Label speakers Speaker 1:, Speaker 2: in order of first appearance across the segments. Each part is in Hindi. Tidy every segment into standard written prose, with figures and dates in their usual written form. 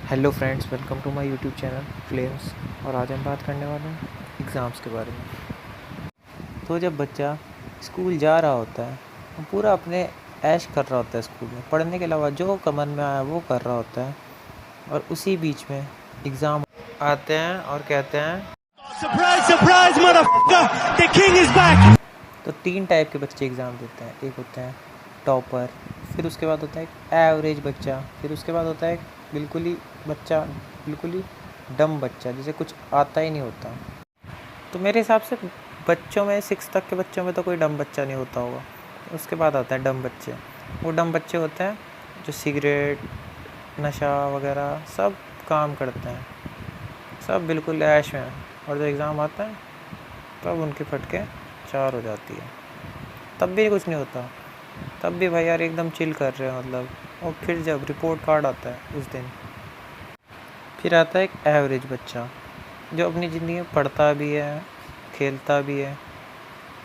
Speaker 1: Hello friends, welcome to my YouTube channel flames. और आज हम बात करने वाले हैं एग्ज़ाम्स के बारे में। तो जब बच्चा स्कूल जा रहा होता है, वो पूरा अपने ऐश कर रहा होता है, स्कूल में पढ़ने के अलावा जो मन में आया वो कर रहा होता है, और उसी बीच में एग्ज़ाम आते हैं और कहते हैं surprise surprise motherfucker, the king is back. तो 3 टाइप के बच्चे एग्ज़ाम देते हैं। एक होता है टॉपर, फिर उसके बाद होता है एक एवरेज बच्चा, फिर उसके बाद होता है एक बिल्कुल ही डम बच्चा, जिसे कुछ आता ही नहीं होता। तो मेरे हिसाब से बच्चों में 6 तक के बच्चों में तो कोई डम बच्चा नहीं होता होगा। उसके बाद आता है डम बच्चे। वो डम बच्चे होते हैं जो सिगरेट, नशा वगैरह सब काम करते हैं, सब बिल्कुल ऐश में, और जब एग्ज़ाम आता है तब उनकी फटके 4 हो जाती है। तब भी कुछ नहीं होता, तब भी भाई यार एकदम चिल कर रहे हैं मतलब। और फिर जब रिपोर्ट कार्ड आता है उस दिन, फिर आता है एक एवरेज बच्चा जो अपनी ज़िंदगी में पढ़ता भी है, खेलता भी है,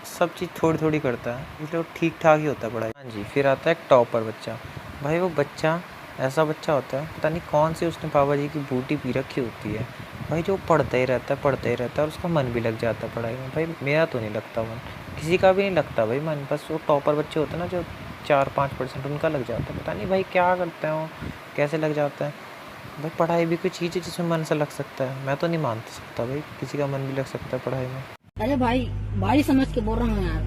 Speaker 1: सब चीज़ थोड़ी थोड़ी करता है, इसलिए वो ठीक ठाक ही होता है पढ़ाई। हाँ जी, फिर आता है एक टॉपर बच्चा। भाई वो बच्चा ऐसा बच्चा होता है, पता नहीं कौन सी उसने बाबा जी की बूटी पी रखी होती है भाई, जो पढ़ता ही रहता है और उसका मन भी लग जाता है पढ़ाई में। भाई मेरा तो नहीं लगता मन, किसी का भी नहीं लगता भाई मन, बस वो टॉपर बच्चे होते हैं ना जो 4-5% उनका लग जाता है। पता नहीं भाई क्या करते हैं वो, कैसे लग जाता है भाई। पढ़ाई भी कोई चीज़ है जिसमें मन से लग सकता है, मैं तो नहीं मान सकता भाई किसी का मन भी लग सकता है पढ़ाई में।
Speaker 2: अरे भाई, भाई समझ के बोल रहा हूँ यार,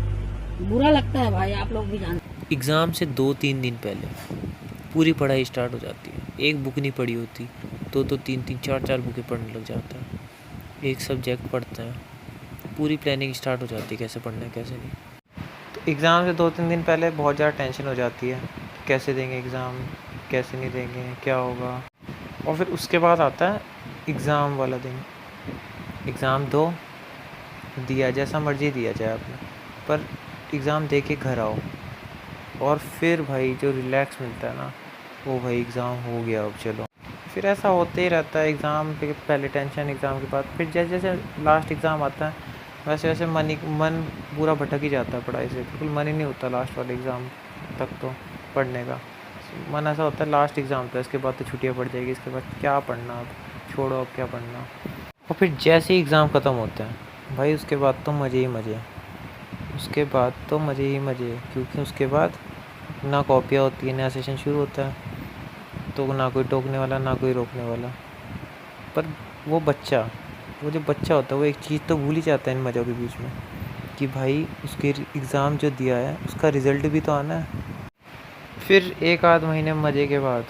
Speaker 2: बुरा लगता है भाई, आप लोग भी जानते।
Speaker 1: एग्ज़ाम से 2-3 दिन पहले पूरी पढ़ाई स्टार्ट हो जाती है। एक बुक नहीं पढ़ी होती, 2-2, 3-3, 4-4 बुकें पढ़ने लग जाता है। एक सब्जेक्ट पढ़ते हैं, पूरी प्लानिंग स्टार्ट हो जाती है कैसे पढ़ना है कैसे नहीं। तो एग्ज़ाम से 2-3 दिन पहले बहुत ज़्यादा टेंशन हो जाती है, कैसे देंगे एग्ज़ाम, कैसे नहीं देंगे, क्या होगा। और फिर उसके बाद आता है एग्ज़ाम वाला दिन। एग्ज़ाम दो, दिया जैसा मर्ज़ी दिया जाए आपने, पर एग्ज़ाम दे के घर आओ, और फिर भाई जो रिलैक्स मिलता है ना, वो भाई एग्ज़ाम हो गया अब चलो। फिर ऐसा होते ही रहता है, एग्ज़ाम के पहले टेंशन, एग्ज़ाम के बाद फिर जैसे जैसे लास्ट एग्ज़ाम आता है वैसे वैसे मन पूरा भटक ही जाता है पढ़ाई से, बिल्कुल मन ही नहीं होता लास्ट वाले एग्ज़ाम तक तो पढ़ने का। मन ऐसा होता है लास्ट एग्ज़ाम था, इसके बाद तो छुट्टियाँ पड़ जाएगी, इसके बाद क्या पढ़ना, अब छोड़ो अब क्या पढ़ना। और फिर जैसे ही एग्ज़ाम ख़त्म होता है भाई, उसके बाद तो मज़े ही मज़े, उसके बाद तो मज़े ही मज़े, क्योंकि उसके बाद ना कॉपियाँ होती है, नया सेशन शुरू होता है, तो ना कोई टोकने वाला ना कोई रोकने वाला। पर वो जो बच्चा होता है वो एक चीज़ तो भूल ही जाता है इन मज़ों के बीच में, कि भाई उसके एग्ज़ाम जो दिया है उसका रिज़ल्ट भी तो आना है। फिर 1 आध महीने मज़े के बाद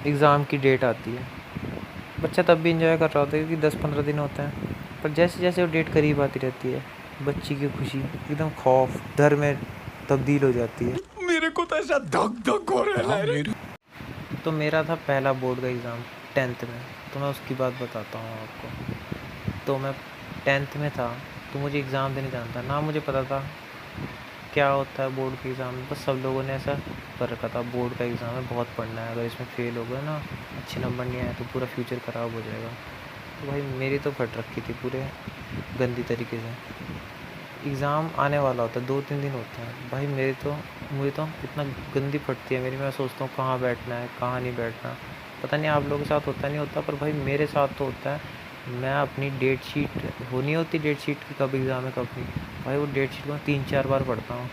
Speaker 1: एग्ज़ाम की डेट आती है। बच्चा तब भी इंजॉय कर रहा होता है क्योंकि 10-15 दिन होते हैं, पर जैसे जैसे वो डेट करीब आती रहती है, बच्ची की खुशी एकदम खौफ डर में तब्दील हो जाती है। मेरे को तो ऐसा धक धक हो रहा है। तो मेरा था पहला बोर्ड का एग्ज़ाम 10th में, तो मैं उसकी बात बताता हूँ आपको। तो मैं 10th में था, तो मुझे एग्ज़ाम देने जाना था, ना मुझे पता था क्या होता है बोर्ड के एग्ज़ाम में। बस सब लोगों ने ऐसा कर रखा था, बोर्ड का एग्ज़ाम है बहुत पढ़ना है, अगर इसमें फ़ेल हो गए ना, अच्छे नंबर नहीं आए तो पूरा फ्यूचर ख़राब हो जाएगा। तो भाई मेरी तो फट रखी थी पूरे गंदी तरीके से। एग्ज़ाम आने वाला होता है, 2-3 दिन होते हैं भाई, मुझे तो इतना गंदी फटती है मेरी, मैं सोचता हूँ कहाँ बैठना है कहाँ नहीं बैठना। पता नहीं आप लोगों के साथ होता नहीं होता, पर भाई मेरे साथ तो होता है। मैं अपनी डेट शीट होनी होती, डेट शीट की कब एग्ज़ाम है कब नहीं, भाई वो डेट शीट को 3-4 बार पढ़ता हूँ,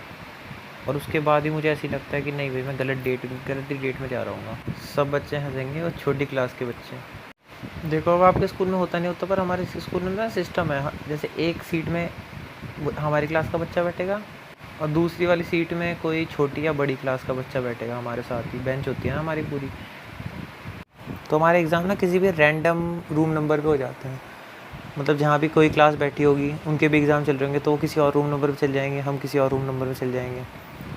Speaker 1: और उसके बाद ही मुझे ऐसी लगता है कि नहीं भाई मैं गलत डेट में जा रहा हूँ। सब बच्चे हंसेंगे, और छोटी क्लास के बच्चे। देखो अब आपके स्कूल में होता नहीं होता, पर हमारे स्कूल में ना सिस्टम है, जैसे एक सीट में हमारी क्लास का बच्चा बैठेगा, और दूसरी वाली सीट में कोई छोटी या बड़ी क्लास का बच्चा बैठेगा हमारे साथ ही, बेंच होती है ना हमारी पूरी। तो हमारे एग्ज़ाम ना किसी भी रैंडम रूम नंबर पे हो जाते हैं, मतलब जहाँ भी कोई क्लास बैठी होगी उनके भी एग्ज़ाम चल रहे होंगे, तो वो किसी और रूम नंबर पे चल जाएंगे, हम किसी और रूम नंबर पे चल जाएंगे,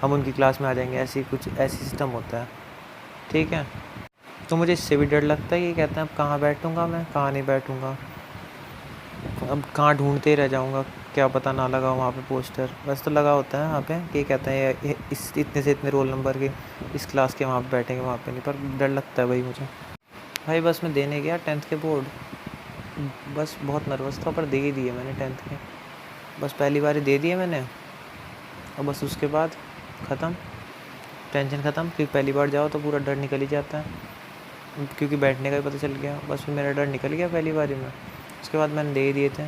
Speaker 1: हम उनकी क्लास में आ जाएंगे, ऐसी सिस्टम होता है। ठीक है, तो मुझे इससे भी डर लगता है कि कहते हैं अब कहाँ बैठूँगा मैं कहाँ नहीं बैठूँगा, अब कहाँ ढूंढते ही रह जाऊँगा, क्या पता ना लगा वहाँ पे पोस्टर, बस तो लगा होता है वहाँ पे कि कहते हैं इस इतने से इतने रोल नंबर के इस क्लास के वहाँ पे बैठेंगे, वहाँ पे नहीं। पर डर लगता है भाई मुझे। भाई बस मैं देने गया 10th के बोर्ड, बस बहुत नर्वस था, पर दे ही दिए मैंने 10th के, बस पहली बार ही दे दिए मैंने, और बस उसके बाद ख़त्म, टेंशन ख़त्म, क्योंकि पहली बार जाओ तो पूरा डर निकल ही जाता है। क्योंकि बैठने का भी पता चल गया, बस फिर मेरा डर निकल गया पहली बारी में। उसके बाद मैंने दे ही दिए थे।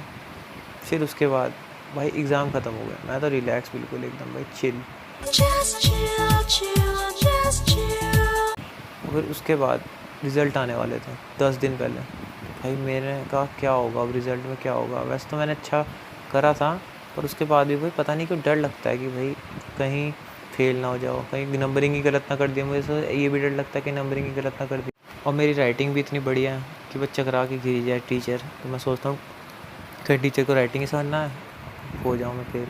Speaker 1: फिर उसके बाद भाई एग्ज़ाम ख़त्म हो गया, मैं तो रिलैक्स बिल्कुल एकदम भाई चिल। फिर उसके बाद रिज़ल्ट आने वाले थे 10 दिन पहले। भाई मैंने कहा क्या होगा अब, रिज़ल्ट में क्या होगा। वैसे तो मैंने अच्छा करा था, पर उसके बाद भी भाई पता नहीं क्यों डर लगता है कि भाई कहीं फेल ना हो जाओ, कहीं नंबरिंग ही गलत ना कर दिया। मुझे तो ये भी डर लगता है कि नंबरिंग ही गलत ना कर दी। और मेरी राइटिंग भी इतनी बढ़िया है कि बस चकरा के गिर जाए टीचर, तो मैं सोचता हूँ कहीं टीचर को राइटिंग ही समझ ना आए, हो जाऊँ मैं फेल।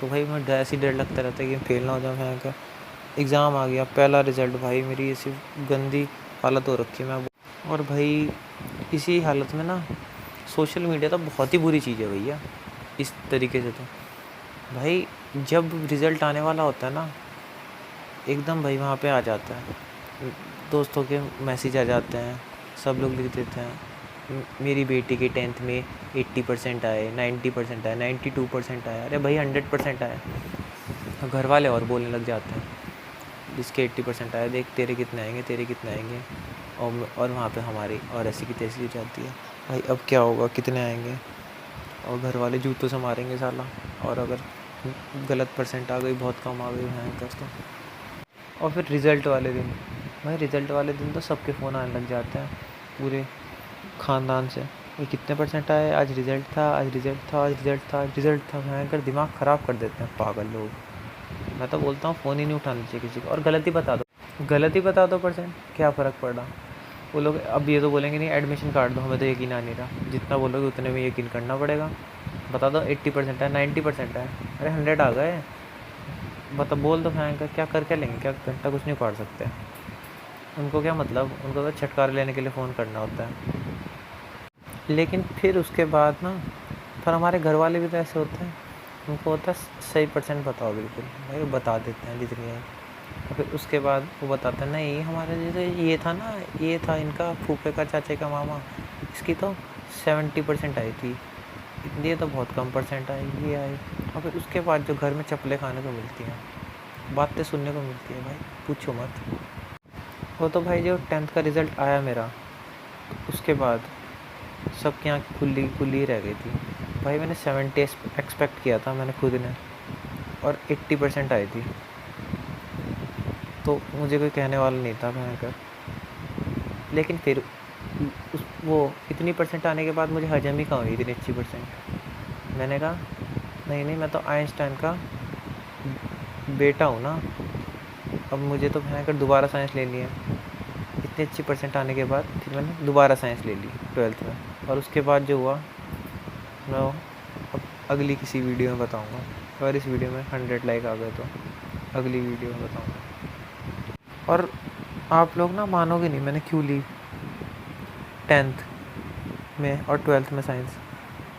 Speaker 1: तो भाई मैं ऐसे ही डर लगता रहता है कि फेल ना हो जाऊँ। मैं का एग्ज़ाम आ गया, पहला रिज़ल्ट, भाई मेरी ऐसी गंदी हालत हो रखी है मैं। और भाई इसी हालत में ना सोशल मीडिया तो बहुत ही बुरी चीज़ है भैया। इस तरीके से तो भाई जब रिज़ल्ट आने वाला होता है ना, एकदम भाई वहाँ पे आ जाता है, दोस्तों के मैसेज आ जाते हैं, सब लोग लिख देते हैं मेरी बेटी के 10th में 80% आए, 90% आए, 92% आए। अरे भाई 100% आए। घर वाले और बोलने लग जाते हैं, जिसके 80% आए देख तेरे कितने आएंगे, तेरे कितने आएंगे। और वहाँ पे हमारी और ऐसी की तैसी हो जाती है। भाई अब क्या होगा, कितने आएंगे, और घर वाले जूतों से मारेंगे साला। और अगर गलत परसेंट आ गई, बहुत कम आ गई भयंकर तो। और फिर रिज़ल्ट वाले दिन, भाई रिज़ल्ट वाले दिन तो सबके फ़ोन आने लग जाते हैं पूरे ख़ानदान से, ये कितने परसेंट आए, आज रिज़ल्ट था, आज रिज़ल्ट था, आज रिज़ल्ट था, आज रिज़ल्ट था। भयंकर दिमाग ख़राब कर देते हैं पागल लोग। मैं तो बोलता हूँ फ़ोन ही नहीं उठाना चाहिए किसी को। और गलत ही बता दो परसेंट, क्या फ़र्क पड़ रहा। वो लोग अब ये तो बोलेंगे नहीं एडमिशन काट दो, हमें तो यकीन आ नहीं रहा। जितना बोलोगे उतने में यकीन करना पड़ेगा। बता दो 80% है, 90% है, अरे 100 आ गए, बता बोल दो। भयंकर क्या कर क्या लेंगे, क्या घंटा कुछ नहीं काट सकते उनको। क्या मतलब, उनको तो छुटकारा लेने के लिए फ़ोन करना होता है। लेकिन फिर उसके बाद ना, पर हमारे घर वाले भी तो ऐसे होते हैं, उनको होता है सही परसेंट बताओ बिल्कुल। भाई वो बता देते हैं जितनी है। और फिर उसके बाद वो बताते हैं नहीं हमारे जैसे ये था ना, ये था इनका फूफे का चाचे का मामा, इसकी तो 70% आई थी, ये तो बहुत कम परसेंट आई, ये आई। और फिर उसके बाद जो घर में चप्पलें खाने को मिलती हैं, बातें सुनने को मिलती है, भाई पूछो मत। वो तो भाई जो 10th का रिज़ल्ट आया मेरा, उसके बाद सबकी आँखें खुली खुली रह गई थी। भाई मैंने 70 एक्सपेक्ट किया था मैंने खुद ने, और 80% आई थी। तो मुझे कोई कहने वाला नहीं था भयंकर। लेकिन फिर वो इतनी परसेंट आने के बाद मुझे हजम ही कहाँ हुई इतनी अच्छी परसेंट। मैंने कहा नहीं नहीं, मैं तो आइंस्टाइन का बेटा हूँ ना, अब मुझे तो भयंकर दोबारा साइंस लेनी है। इतनी अच्छी परसेंट आने के बाद फिर मैंने दोबारा साइंस ले ली 12th में। और उसके बाद जो हुआ मैं अब अगली किसी वीडियो में बताऊँगा। अगर इस वीडियो में 100 लाइक आ गए तो अगली वीडियो में बताऊँगा। और आप लोग ना मानोगे नहीं मैंने क्यों ली 10th में और 12th में साइंस।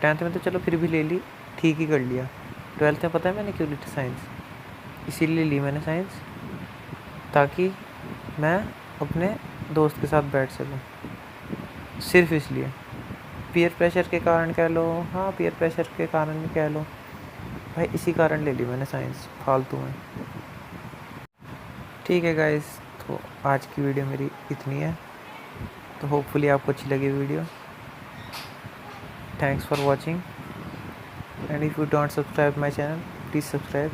Speaker 1: 10th में तो चलो फिर भी ले ली, ठीक ही कर लिया। 12th में पता है मैंने क्यों ली थी साइंस, इसीलिए ली मैंने साइंस ताकि मैं अपने दोस्त के साथ बैठ सकूं, सिर्फ इसलिए। पीयर प्रेशर के कारण कह लो, हाँ पीयर प्रेशर के कारण भी कह लो, भाई इसी कारण ले ली मैंने साइंस फालतू में। ठीक है गाइस, तो आज की वीडियो मेरी इतनी है, तो होपफुली आपको अच्छी लगी video. Thanks for watching, and if you don't subscribe my channel please subscribe.